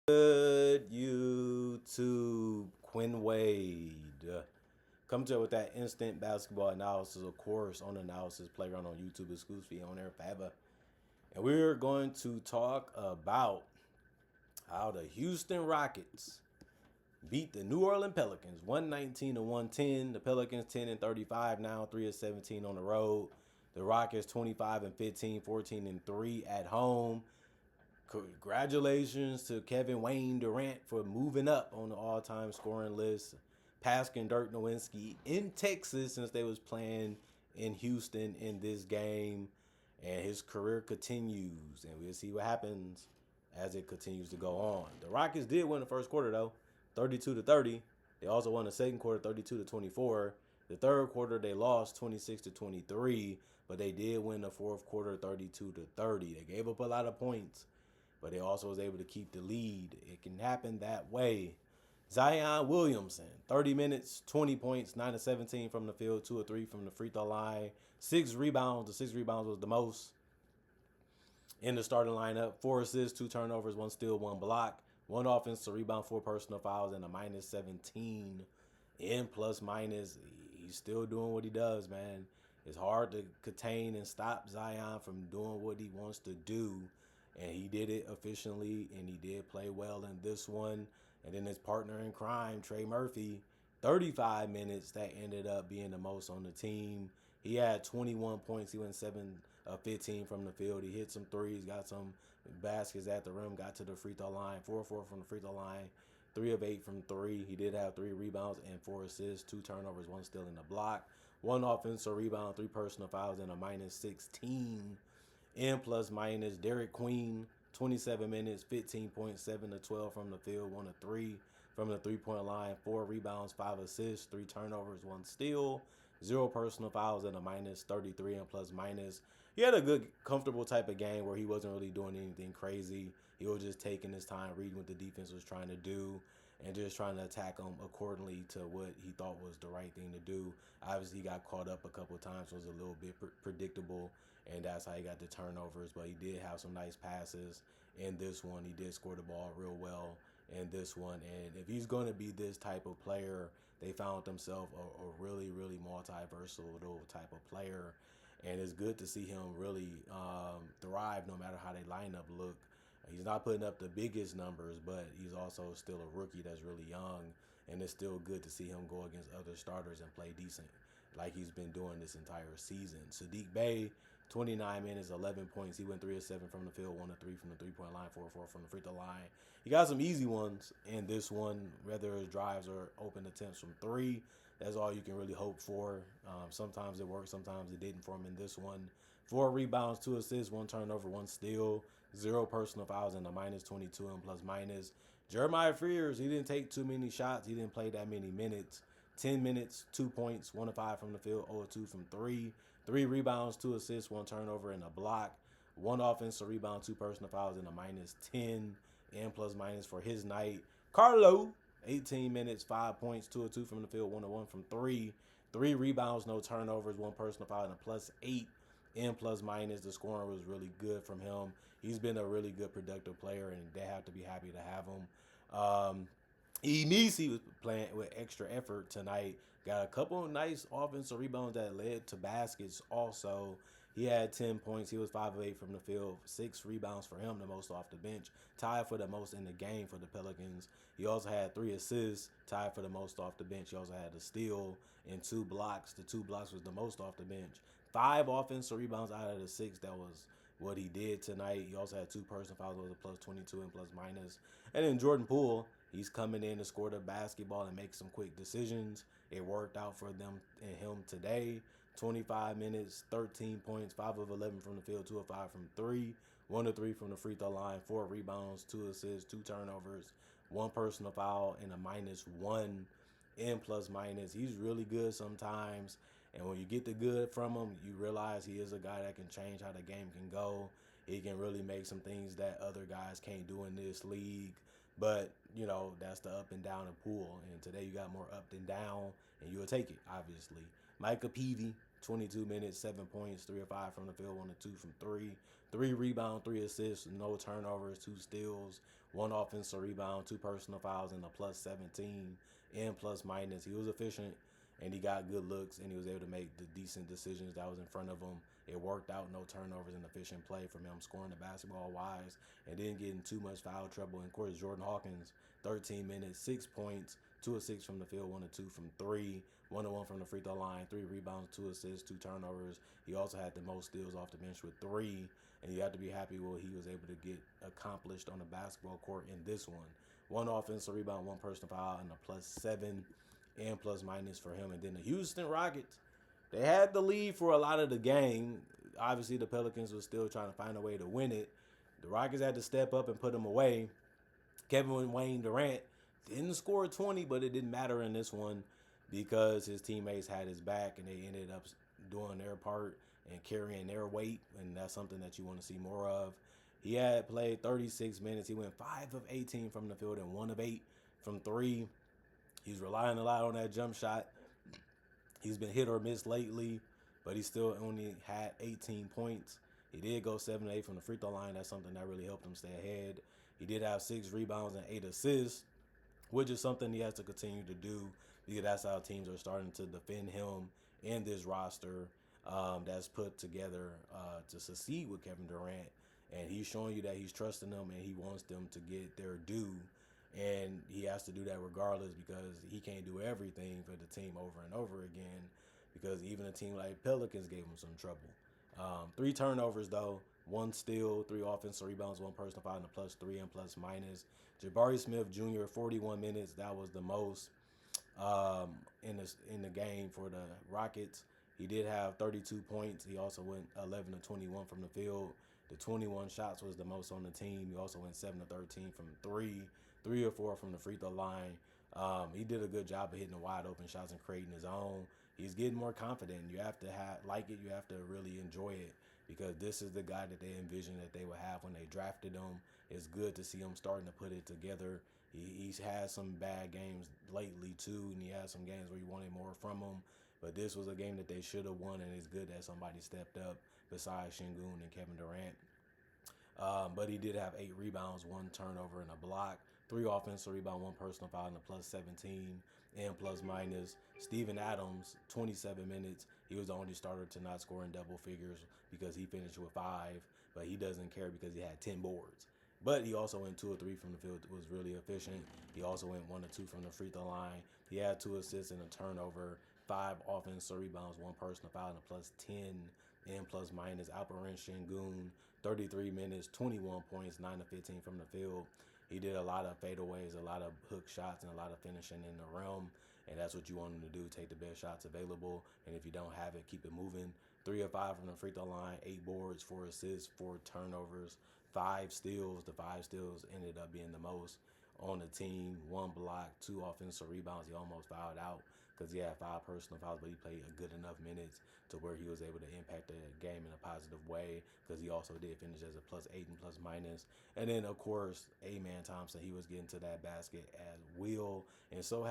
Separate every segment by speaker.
Speaker 1: Good YouTube, Quinn Wade. Come to it with that instant basketball analysis, of course, on Analysis Playground on YouTube exclusively on there forever. And we're going to talk about how the Houston Rockets beat the New Orleans Pelicans 119 to 110. The Pelicans 10 and 35 now, 3 and 17 on the road. The Rockets 25 and 15, 14 and 3 at home. Congratulations to Kevin Wayne Durant for moving up on the all-time scoring list, passing Dirk Nowitzki in Texas since they was playing in Houston in this game, and his career continues, and we'll see what happens as it continues to go on. The Rockets did win the first quarter though, 32-30. They also won the second quarter, 32-24. The third quarter they lost 26-23, but they did win the fourth quarter, 32-30. They gave up a lot of points, but they also was able to keep the lead. It can happen that way. Zion Williamson, 30 minutes, 20 points, 9 of 17 from the field, 2 of 3 from the free throw line, 6 rebounds. The 6 rebounds was the most in the starting lineup. 4 assists, 2 turnovers, 1 steal, 1 block, 1 offensive rebound, 4 personal fouls, and a minus 17 in plus minus. He's still doing what he does, man. It's hard to contain and stop Zion from doing what he wants to do. And he did it efficiently, and he did play well in this one. And then his partner in crime, Trey Murphy, 35 minutes, that ended up being the most on the team. He had 21 points. He went 7 of 15 from the field. He hit some threes, got some baskets at the rim, got to the free throw line, 4 of 4 from the free throw line, 3 of 8 from 3. He did have 3 rebounds and 4 assists, 2 turnovers, 1 steal in the block, 1 offensive rebound, 3 personal fouls, and a minus 16 in plus minus. Derek Queen, 27 minutes, 15 points, 7 to 12 from the field, 1 of 3 from the three-point line, 4 rebounds, 5 assists, 3 turnovers, 1 steal, 0 personal fouls, and a minus 33 in plus minus. He had a good, comfortable type of game where he wasn't really doing anything crazy. He was just taking his time, reading what the defense was trying to do, and just trying to attack them accordingly to what he thought was the right thing to do. Obviously, he got caught up a couple of times, was a little bit predictable, and that's how he got the turnovers. But he did have some nice passes in this one. He did score the ball real well in this one. And if he's going to be this type of player, they found themselves a really, really multi-versatile type of player. And it's good to see him really thrive no matter how they lineup look. He's not putting up the biggest numbers, but he's also still a rookie that's really young. And it's still good to see him go against other starters and play decent like he's been doing this entire season. Sadiq Bey, 29 minutes, 11 points. He went 3 of 7 from the field, 1 of 3 from the three-point line, 4 of 4 from the free throw line. He got some easy ones in this one, whether his drives or open attempts from 3. That's all you can really hope for. Sometimes it worked, sometimes it didn't for him in this one. 4 rebounds, 2 assists, 1 turnover, 1 steal, 0 personal fouls, and a minus 22 in plus minus. Jeremiah Frears, he didn't take too many shots. He didn't play that many minutes. 10 minutes, 2 points, 1 of 5 from the field, 0 of 2 from 3. 3 rebounds, 2 assists, 1 turnover, and a block. 1 offensive rebound, 2 personal fouls, and a minus 10 in plus minus for his night. Carlo, 18 minutes, 5 points, 2 of 2 from the field, 1 of 1 from 3. 3 rebounds, no turnovers, 1 personal foul, and a plus 8 in plus minus. The scoring was really good from him. He's been a really good productive player, and they have to be happy to have him. He was playing with extra effort tonight. Got a couple of nice offensive rebounds that led to baskets also. He had 10 points. He was 5 of 8 from the field. 6 rebounds for him, the most off the bench. Tied for the most in the game for the Pelicans. He also had 3 assists, tied for the most off the bench. He also had a steal and 2 blocks. The 2 blocks was the most off the bench. 5 offensive rebounds out of the 6. That was what he did tonight. He also had 2 personal fouls, was a plus 22 and plus minus. And then Jordan Poole, he's coming in to score the basketball and make some quick decisions. It worked out for them and him today. 25 minutes, 13 points, 5 of 11 from the field, 2 of 5 from 3, 1 of 3 from the free throw line, 4 rebounds, 2 assists, 2 turnovers, 1 personal foul, and a minus 1 in plus minus. He's really good sometimes. And when you get the good from him, you realize he is a guy that can change how the game can go. He can really make some things that other guys can't do in this league. But, you know, that's the up and down of Poole. And today you got more up and down, and you'll take it, obviously. Micah Peavy, 22 minutes, 7 points, 3 of 5 from the field, 1 of 2 from three, 3 rebounds, 3 assists, no turnovers, 2 steals, 1 offensive rebound, 2 personal fouls, and a plus 17 and plus minus. He was efficient and he got good looks and he was able to make the decent decisions that was in front of him. It worked out, no turnovers and efficient play from him, scoring the basketball wise and didn't get in too much foul trouble. And of course, Jordan Hawkins, 13 minutes, 6 points, 2 of 6 from the field, 1 of 2 from three, 1 of 1 from the free throw line, 3 rebounds, 2 assists, 2 turnovers. He also had the most steals off the bench with 3. And you have to be happy with what he was able to get accomplished on the basketball court in this one. 1 offensive rebound, 1 personal foul, and a plus 7 and plus minus for him. And then the Houston Rockets, they had the lead for a lot of the game. Obviously, the Pelicans were still trying to find a way to win it. The Rockets had to step up and put them away. Kevin Wayne Durant didn't score 20, but it didn't matter in this one because his teammates had his back and they ended up doing their part and carrying their weight, and that's something that you want to see more of. He had played 36 minutes. He went 5 of 18 from the field and 1 of 8 from three. He's relying a lot on that jump shot. He's been hit or miss lately, but he still only had 18 points. He did go 7 of 8 from the free throw line. That's something that really helped him stay ahead. He did have 6 rebounds and 8 assists, which is something he has to continue to do because that's how teams are starting to defend him in this roster that's put together to succeed with Kevin Durant. And he's showing you that he's trusting them and he wants them to get their due. And he has to do that regardless because he can't do everything for the team over and over again because even a team like Pelicans gave him some trouble. 3 turnovers, though. 1 steal, 3 offensive rebounds, 1 personal foul, and a plus 3 and plus minus. Jabari Smith Jr., 41 minutes. That was the most in the game for the Rockets. He did have 32 points. He also went 11 of 21 from the field. The 21 shots was the most on the team. He also went 7 of 13 from 3 of 4 from the free throw line. He did a good job of hitting the wide open shots and creating his own. He's getting more confident. You have to like it. You have to really enjoy it because this is the guy that they envisioned that they would have when they drafted him. It's good to see him starting to put it together. He's had some bad games lately too, and he had some games where you wanted more from him. But this was a game that they should have won, and it's good that somebody stepped up besides Şengün and Kevin Durant. But he did have 8 rebounds, 1 turnover, and a block. 3 offensive rebounds, 1 personal foul, and a plus 17 and plus minus. Steven Adams, 27 minutes. He was the only starter to not score in double figures because he finished with 5, but he doesn't care because he had 10 boards. But he also went 2 of 3 from the field. It was really efficient. He also went 1 of 2 from the free throw line. He had 2 assists and a turnover, 5 offensive rebounds, 1 personal foul, and a plus 10 and plus minus. Alperen Şengün, 33 minutes, 21 points, 9 of 15 from the field. He did a lot of fadeaways, a lot of hook shots, and a lot of finishing in the rim. And that's what you want him to do, take the best shots available. And if you don't have it, keep it moving. 3 of 5 from the free throw line, 8 boards, 4 assists, 4 turnovers, 5 steals. The 5 steals ended up being the most on the team. 1 block, 2 offensive rebounds. He almost fouled out because he had 5 personal fouls, but he played a good enough minutes to where he was able to impact the game in a positive way because he also did finish as a plus 8 and plus minus. And then, of course, Amen Thompson, he was getting to that basket as will, and so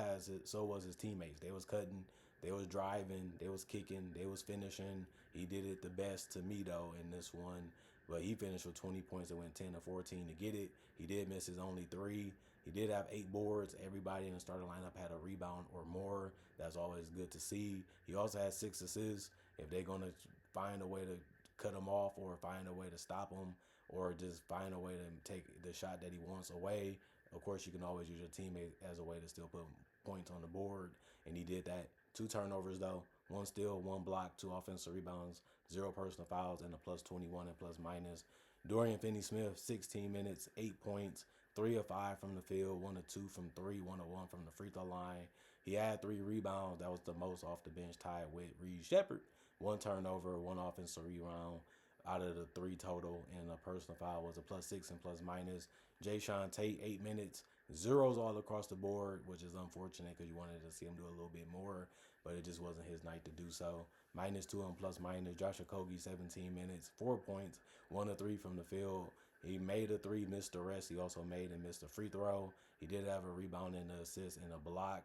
Speaker 1: was his teammates. They was cutting, they was driving, they was kicking, they was finishing. He did it the best to me, though, in this one. But he finished with 20 points and went 10 of 14 to get it. He did miss his only 3. He did have 8 boards. Everybody in the starting lineup had a rebound or more. That's always good to see. He also had 6 assists. If they're going to find a way to cut him off or find a way to stop him or just find a way to take the shot that he wants away, of course, you can always use your teammate as a way to still put points on the board. And he did that. 2 turnovers, though. 1 steal, 1 block, 2 offensive rebounds, 0 personal fouls, and a plus 21 and plus minus. Dorian Finney-Smith, 16 minutes, 8 points, 3 of 5 from the field, 1 of 2 from 3, 1 of 1 from the free throw line. He had 3 rebounds. That was the most off the bench, tied with Reed Shepherd. 1 turnover, 1 offensive rebound out of the 3 total, and a personal foul was a plus 6 and plus minus. Jayshawn Tate, 8 minutes, zeros all across the board, which is unfortunate because you wanted to see him do a little bit more, but it just wasn't his night to do so. -2 and plus minus. Josh Okogie, 17 minutes, 4 points, 1 of 3 from the field. He made a 3, missed the rest. He also made and missed a free throw. He did have a rebound and an assist and a block.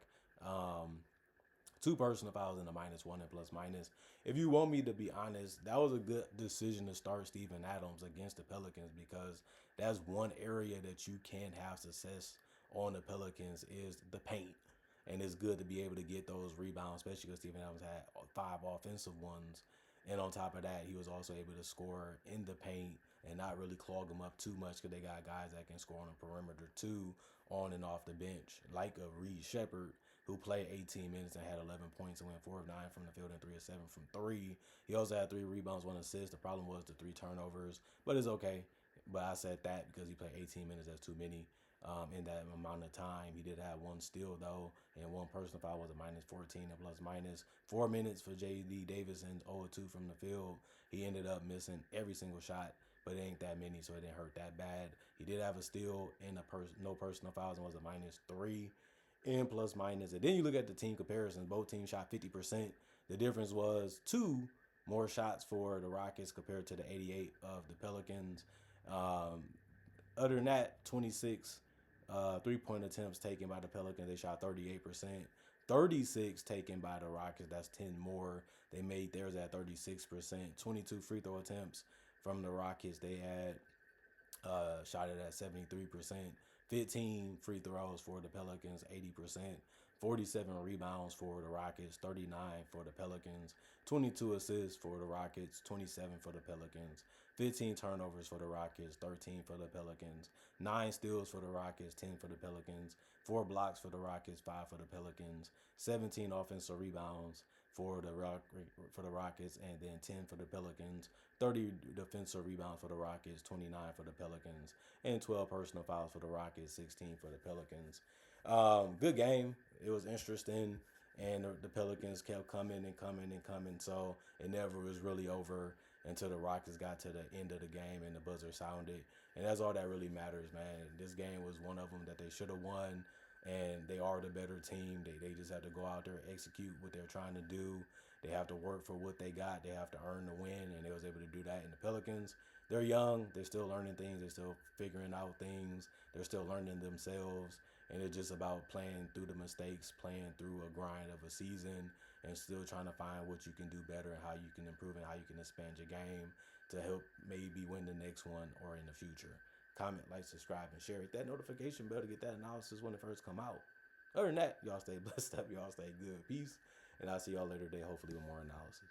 Speaker 1: Two personal fouls and a -1 and plus minus. If you want me to be honest, that was a good decision to start Steven Adams against the Pelicans because that's one area that you can have success on the Pelicans is the paint. And it's good to be able to get those rebounds, especially because Steven Adams had 5 offensive ones. And on top of that, he was also able to score in the paint and not really clog them up too much because they got guys that can score on the perimeter too, on and off the bench, like a Reed Shepard who played 18 minutes and had 11 points and went 4 of 9 from the field and 3 of 7 from three. He also had 3 rebounds, 1 assist. The problem was the 3 turnovers, but it's okay. But I said that because he played 18 minutes, that's too many in that amount of time. He did have 1 steal though, and 1 personal foul was a -14 and plus minus. 4 minutes for J.D. Davis and 0 2 from the field. He ended up missing every single shot, but it ain't that many, so it didn't hurt that bad. He did have a steal and no personal fouls and was a -3 and plus minus. And then you look at the team comparisons. Both teams shot 50%. The difference was 2 more shots for the Rockets compared to the 88 of the Pelicans. Other than that, 26 3-point attempts taken by the Pelicans. They shot 38%. 36 taken by the Rockets. That's 10 more. They made theirs at 36%. 22 free throw attempts from the Rockets. They had shot it at 73%. 15 free throws for the Pelicans, 80%. 47 rebounds for the Rockets, 39 for the Pelicans. 22 assists for the Rockets, 27 for the Pelicans. 15 turnovers for the Rockets, 13 for the Pelicans. 9 steals for the Rockets, 10 for the Pelicans. 4 blocks for the Rockets, 5 for the Pelicans. 17 offensive rebounds for the Rockets, and then 10 for the Pelicans. 30 defensive rebounds for the Rockets, 29 for the Pelicans, and 12 personal fouls for the Rockets, 16 for the Pelicans. Good game. It was interesting, and the Pelicans kept coming and coming and coming, so it never was really over until the Rockets got to the end of the game and the buzzer sounded, and that's all that really matters, man. This game was one of them that they should have won, and they are the better team. They just have to go out there and execute what they're trying to do. They have to work for what they got. They have to earn the win, and they was able to do that in the Pelicans. They're young. They're still learning things. They're still figuring out things. They're still learning themselves, and it's just about playing through the mistakes, playing through a grind of a season, and still trying to find what you can do better and how you can improve and how you can expand your game to help maybe win the next one or in the future. Comment, like, subscribe, and share. Hit that notification bell to get that analysis when it first come out. Other than that, y'all stay blessed up. Y'all stay good. Peace. And I'll see y'all later today, hopefully with more analysis.